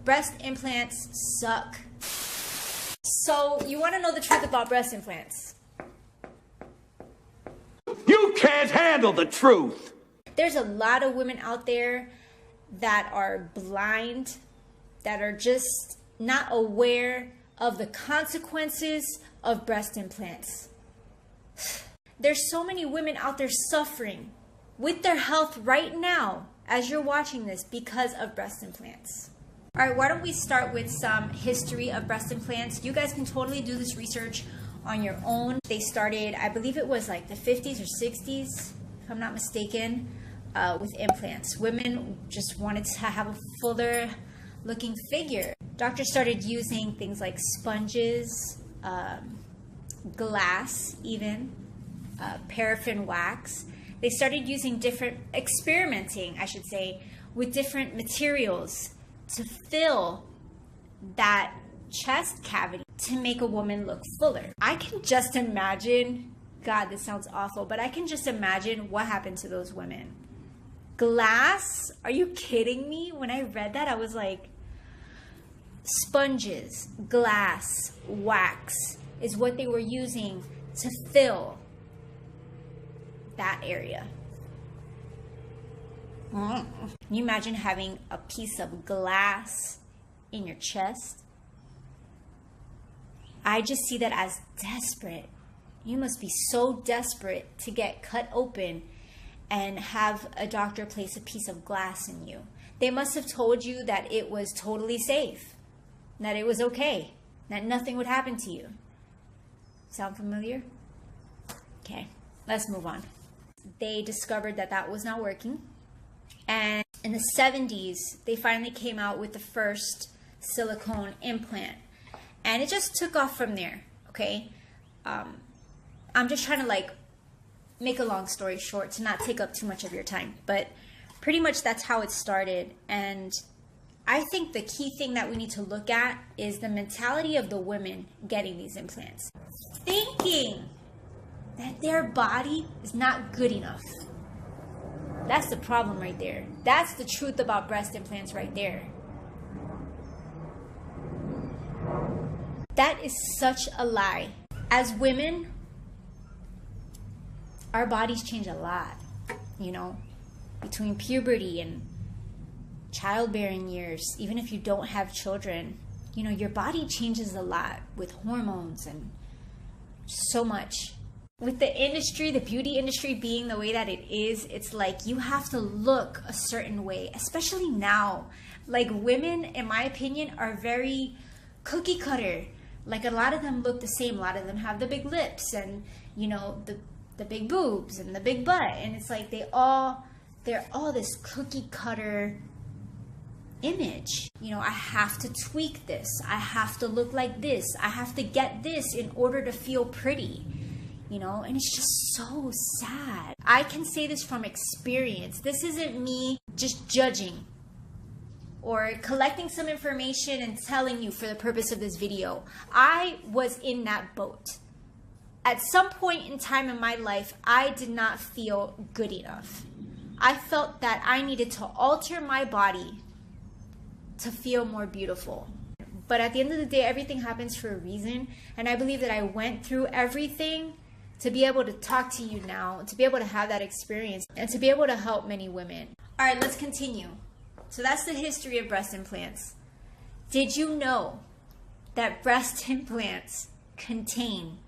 breast implants suck. So you want to know the truth about breast implants? You can't handle the truth. There's a lot of women out there that are blind, that are just not aware of the consequences of breast implants. There's so many women out there suffering with their health right now as you're watching this because of breast implants. All right, why don't we start with some history of breast implants? You guys can totally do this research on your own. They started, I believe it was like the 50s or 60s, if I'm not mistaken, with implants. Women just wanted to have a fuller looking figure. Doctors started using things like sponges, glass even, paraffin wax. They started using experimenting, I should say, with different materials to fill that chest cavity to make a woman look fuller. I can just imagine, God, this sounds awful, but I can just imagine what happened to those women. Glass? Are you kidding me? When I read that, I was like, sponges, glass, wax is what they were using to fill that area. Can you imagine having a piece of glass in your chest? I just see that as desperate. You must be so desperate to get cut open and have a doctor place a piece of glass in you. They must have told you that it was totally safe, that it was okay, that nothing would happen to you. Sound familiar? Okay, let's move on. They discovered that that was not working. And in the 70s, they finally came out with the first silicone implant. And it just took off from there, okay? I'm just trying to like make a long story short to not take up too much of your time. But pretty much that's how it started. And I think the key thing that we need to look at is the mentality of the women getting these implants. Thinking that their body is not good enough. That's the problem right there. That's the truth about breast implants right there. That is such a lie. As women, our bodies change a lot, you know, between puberty and childbearing years. Even if you don't have children, you know, your body changes a lot with hormones and so much. With the industry, the beauty industry being the way that it is, it's like you have to look a certain way, especially now. Like women, in my opinion, are very cookie cutter. Like a lot of them look the same. A lot of them have the big lips and, you know, the big boobs and the big butt. And it's like they're all this cookie cutter image. You know, I have to tweak this. I have to look like this. I have to get this in order to feel pretty. You know, and it's just so sad. I can say this from experience. This isn't me just judging or collecting some information and telling you for the purpose of this video. I was in that boat. At some point in time in my life, I did not feel good enough. I felt that I needed to alter my body to feel more beautiful. But at the end of the day, everything happens for a reason. And I believe that I went through everything to be able to talk to you now, to be able to have that experience, and to be able to help many women. All right, let's continue. So that's the history of breast implants. Did you know that breast implants contain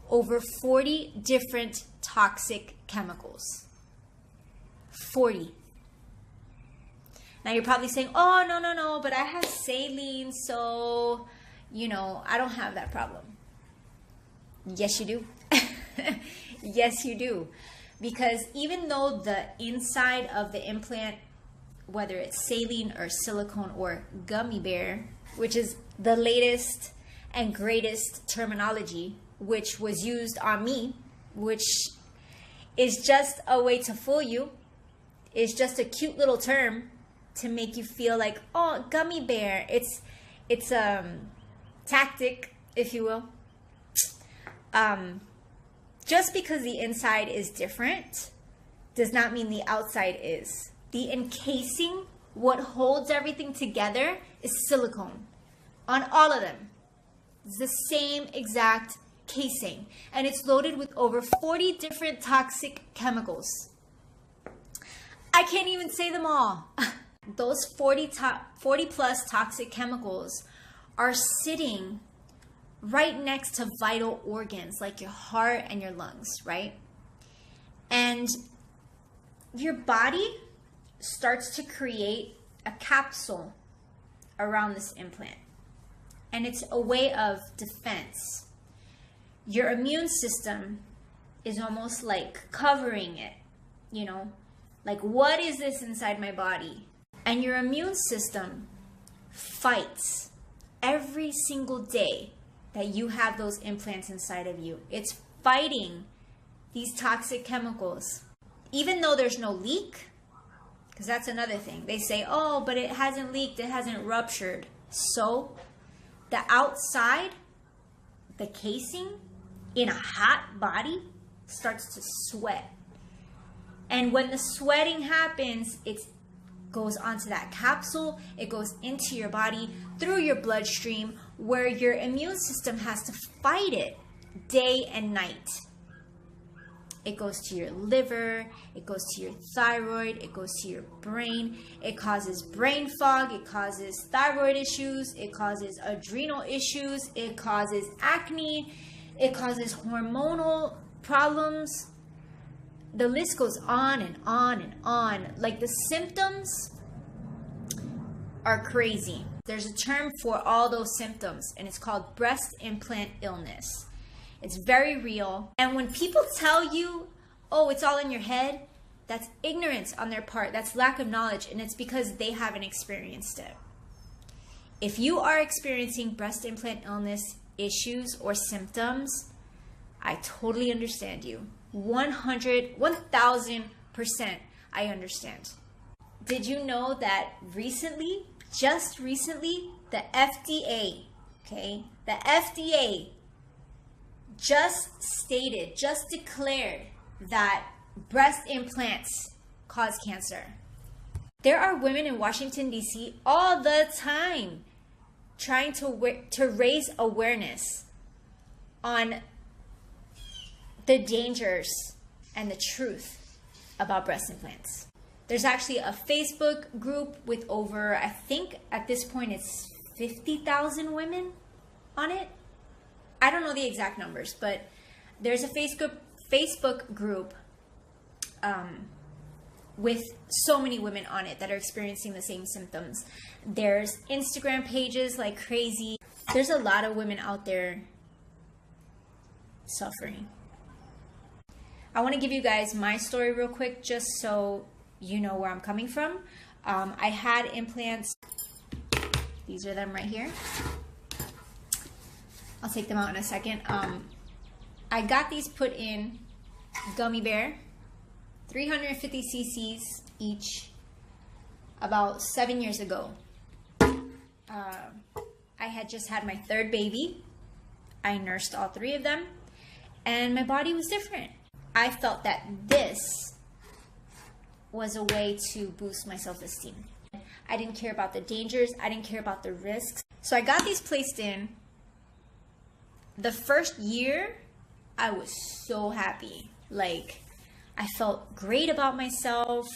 over 40 different toxic chemicals? 40. Now you're probably saying, oh, no, but I have saline, so, you know, I don't have that problem. Yes, you do. Yes, you do. Because even though the inside of the implant, whether it's saline or silicone or gummy bear, which is the latest and greatest terminology, which was used on me, which is just a way to fool you, is just a cute little term to make you feel like, oh, gummy bear. It's a tactic, if you will. Just because the inside is different does not mean the outside is. The encasing, what holds everything together, is silicone. On all of them. It's the same exact casing. And it's loaded with over 40 different toxic chemicals. I can't even say them all. Those 40 plus toxic chemicals are sitting right next to vital organs like your heart and your lungs, right? And your body starts to create a capsule around this implant. And it's a way of defense. Your immune system is almost like covering it, you know? Like, what is this inside my body? And your immune system fights every single day that you have those implants inside of you. It's fighting these toxic chemicals. Even though there's no leak, because that's another thing. They say, oh, but it hasn't leaked, it hasn't ruptured. So, the outside, the casing, in a hot body, starts to sweat. And when the sweating happens, it goes onto that capsule, it goes into your body, through your bloodstream, where your immune system has to fight it day and night. It goes to your liver, it goes to your thyroid, it goes to your brain, it causes brain fog, it causes thyroid issues, it causes adrenal issues, it causes acne, it causes hormonal problems. The list goes on and on and on. Like, the symptoms are crazy. There's a term for all those symptoms, and it's called breast implant illness. It's very real. And when people tell you, oh, it's all in your head, that's ignorance on their part. That's lack of knowledge, and it's because they haven't experienced it. If you are experiencing breast implant illness issues or symptoms, I totally understand you. 1000% I understand. Did you know that recently, just recently, the FDA, okay, the FDA just declared that breast implants cause cancer. There are women in Washington, D.C. all the time trying to raise awareness on the dangers and the truth about breast implants. There's actually a Facebook group with over, I think at this point it's 50,000 women on it. I don't know the exact numbers, but there's a Facebook group with so many women on it that are experiencing the same symptoms. There's Instagram pages like crazy. There's a lot of women out there suffering. I want to give you guys my story real quick, just so you know where I'm coming from. I had implants. These are them right here. I'll take them out in a second. I got these put in gummy bear, 350 cc's each, about 7 years ago. I had just had my third baby. I nursed all three of them, and my body was different. I felt that this was a way to boost my self-esteem. I didn't care about the dangers. I didn't care about the risks. So I got these placed in. The first year, I was so happy. Like, I felt great about myself.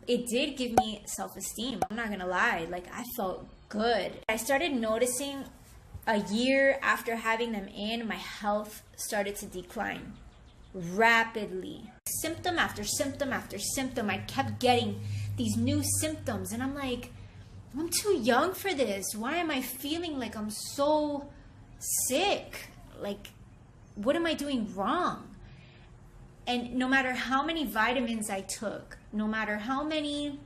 It did give me self-esteem. I'm not gonna lie. Like, I felt good. I started noticing a year after having them in, my health started to decline rapidly. Symptom after symptom after symptom. I kept getting these new symptoms, and I'm like, I'm too young for this. Why am I feeling like I'm so sick? Like, what am I doing wrong? And no matter how many vitamins I took, no matter how many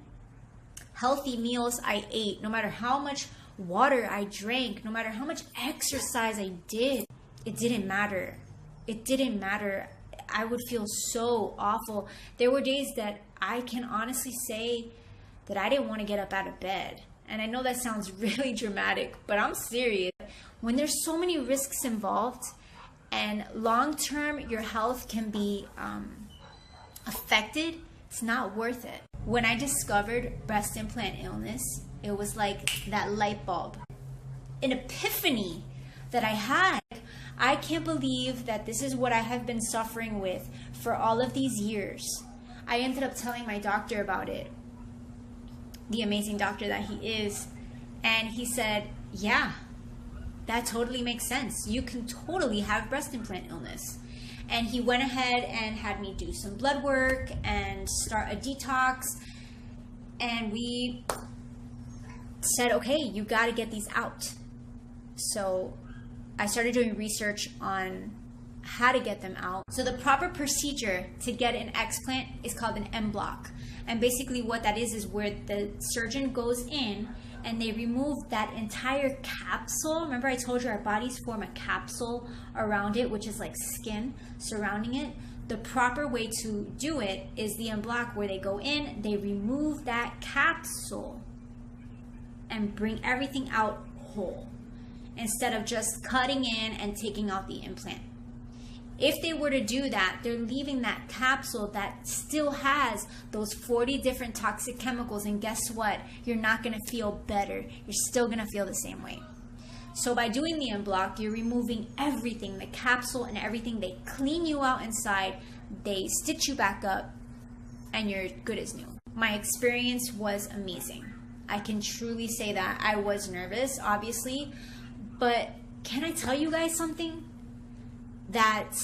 healthy meals I ate, no matter how much water I drank, no matter how much exercise I did, it didn't matter. It didn't matter. I would feel so awful. There were days that I can honestly say that I didn't want to get up out of bed. And I know that sounds really dramatic, but I'm serious. When there's so many risks involved, and long-term your health can be affected, it's not worth it. When I discovered breast implant illness, It was like that light bulb, an epiphany that I had. I can't believe that this is what I have been suffering with for all of these years. I ended up telling my doctor about it, the amazing doctor that he is, and he said, yeah, that totally makes sense. You can totally have breast implant illness. And he went ahead and had me do some blood work and start a detox. And we said, okay, you got to get these out. So I started doing research on how to get them out. So the proper procedure to get an explant is called an en bloc. And basically what that is where the surgeon goes in and they remove that entire capsule. Remember I told you our bodies form a capsule around it, which is like skin surrounding it. The proper way to do it is the en bloc, where they go in, they remove that capsule and bring everything out whole, instead of just cutting in and taking out the implant. If they were to do that, they're leaving that capsule that still has those 40 different toxic chemicals, and guess what? You're not gonna feel better. You're still gonna feel the same way. So by doing the en bloc, you're removing everything, the capsule and everything. They clean you out inside, they stitch you back up, and you're good as new. My experience was amazing. I can truly say that. I was nervous, obviously, but can I tell you guys something? That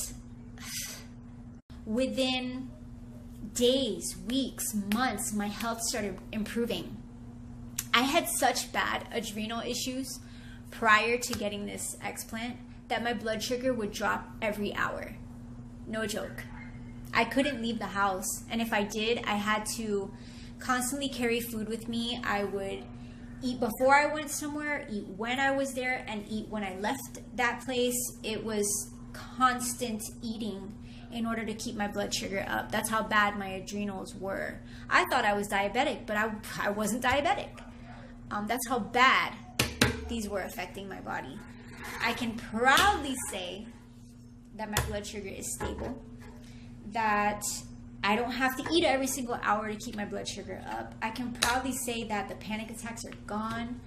within days, weeks, months, my health started improving. I had such bad adrenal issues prior to getting this explant that my blood sugar would drop every hour. No joke. I couldn't leave the house, and if I did, I had to constantly carry food with me. I would eat before I went somewhere, eat when I was there, and eat when I left that place. It was constant eating in order to keep my blood sugar up. That's how bad my adrenals were. I thought I was diabetic, but I wasn't diabetic. That's how bad these were affecting my body. I can proudly say that my blood sugar is stable, that I don't have to eat every single hour to keep my blood sugar up. I can proudly say that the panic attacks are gone,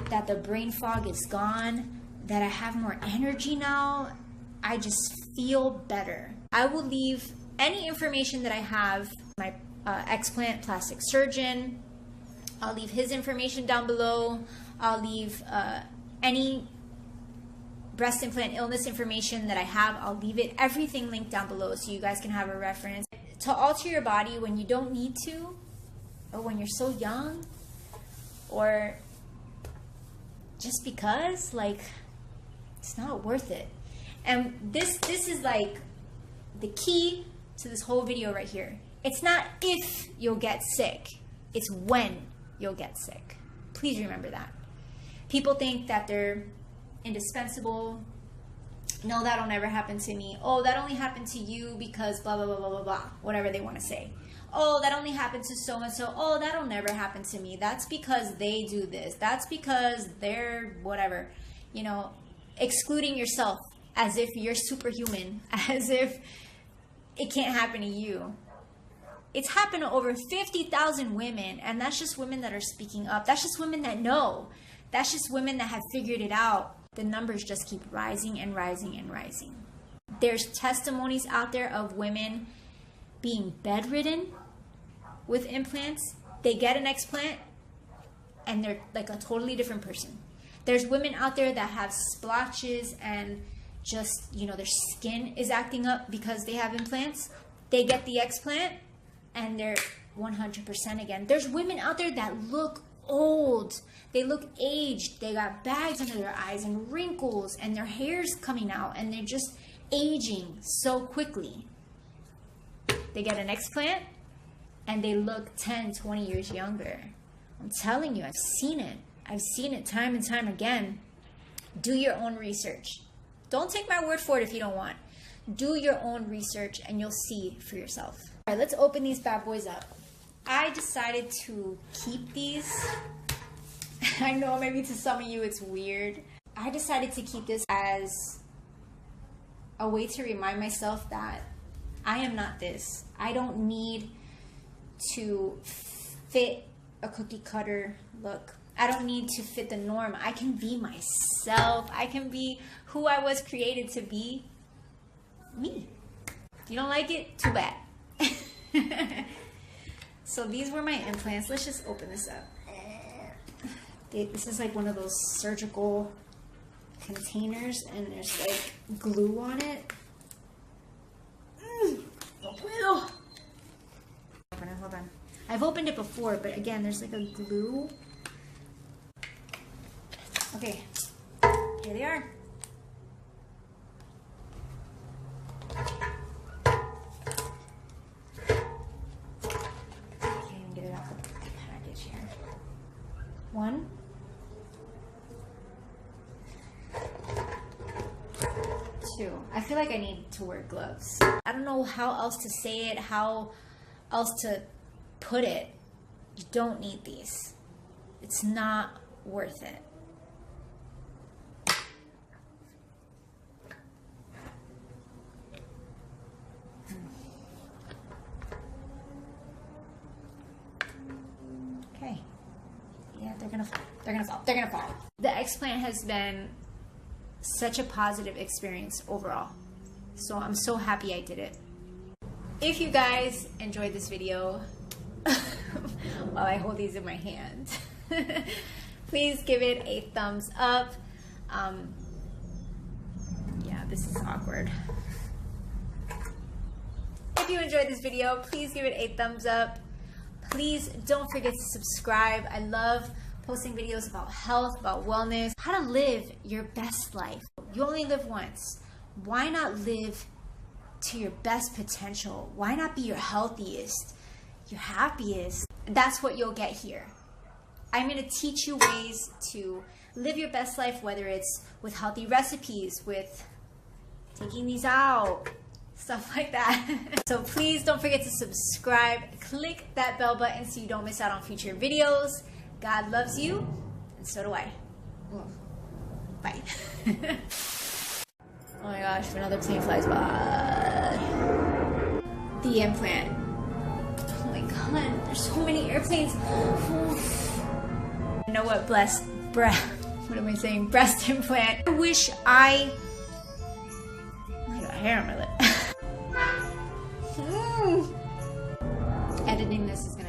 that the brain fog is gone, that I have more energy now. I just feel better. I will leave any information that I have, my explant plastic surgeon, I'll leave his information down below. I'll leave any breast implant illness information that I have. I'll leave it, everything linked down below so you guys can have a reference. To alter your body when you don't need to, or when you're so young, or just because, like, it's not worth it. And this is like the key to this whole video right here. It's not if you'll get sick, it's when you'll get sick. Please remember that. People think that they're indispensable. No, that'll never happen to me. Oh, that only happened to you because blah, blah, blah, blah, blah, blah. Whatever they want to say. Oh, that only happened to so-and-so. Oh, that'll never happen to me. That's because they do this. That's because they're whatever. You know, excluding yourself as if you're superhuman, as if it can't happen to you. It's happened to over 50,000 women, and that's just women that are speaking up. That's just women that know. That's just women that have figured it out. The numbers just keep rising and rising and rising. There's testimonies out there of women being bedridden with implants. They get an explant and they're like a totally different person. There's women out there that have splotches and just, you know, their skin is acting up because they have implants. They get the explant and they're 100% again. There's women out there that look old. They look aged. They got bags under their eyes and wrinkles and their hair's coming out and they're just aging so quickly. They get an explant and they look 10, 20 years younger. I'm telling you, I've seen it. I've seen it time and time again. Do your own research. Don't take my word for it if you don't want. Do your own research and you'll see for yourself. All right, let's open these bad boys up. I decided to keep these. I know maybe to some of you it's weird. I decided to keep this as a way to remind myself that I am not this. I don't need to fit a cookie cutter look. I don't need to fit the norm. I can be myself. I can be who I was created to be. Me. If you don't like it, too bad. So these were my implants. Let's just open this up. This is like one of those surgical containers, and there's like glue on it. Hold on. I've opened it before, but again, there's like a glue. Okay, here they are. Can't even get it out of the package here. 1, 2. I feel like I need to wear gloves. I don't know how else to say it, how else to put it. You don't need these. It's not worth it. Okay. Yeah, they're gonna fall. They're gonna fall. They're gonna fall. The explant has been such a positive experience overall. So I'm so happy I did it. If you guys enjoyed this video while I hold these in my hand, please give it a thumbs up. Yeah, this is awkward. If you enjoyed this video, please give it a thumbs up. Please don't forget to subscribe. I love posting videos about health, about wellness, how to live your best life. You only live once. Why not live to your best potential? Why not be your healthiest, your happiest? That's what you'll get here. I'm going to teach you ways to live your best life, whether it's with healthy recipes, with taking these out, stuff like that. So please don't forget to subscribe. Click that bell button so you don't miss out on future videos. God loves you, and so do I. Bye. Oh my gosh, another plane flies by. The implant. Oh my god, there's so many airplanes. You know what? Breast implant. I wish I got hair on my lip. Editing this is gonna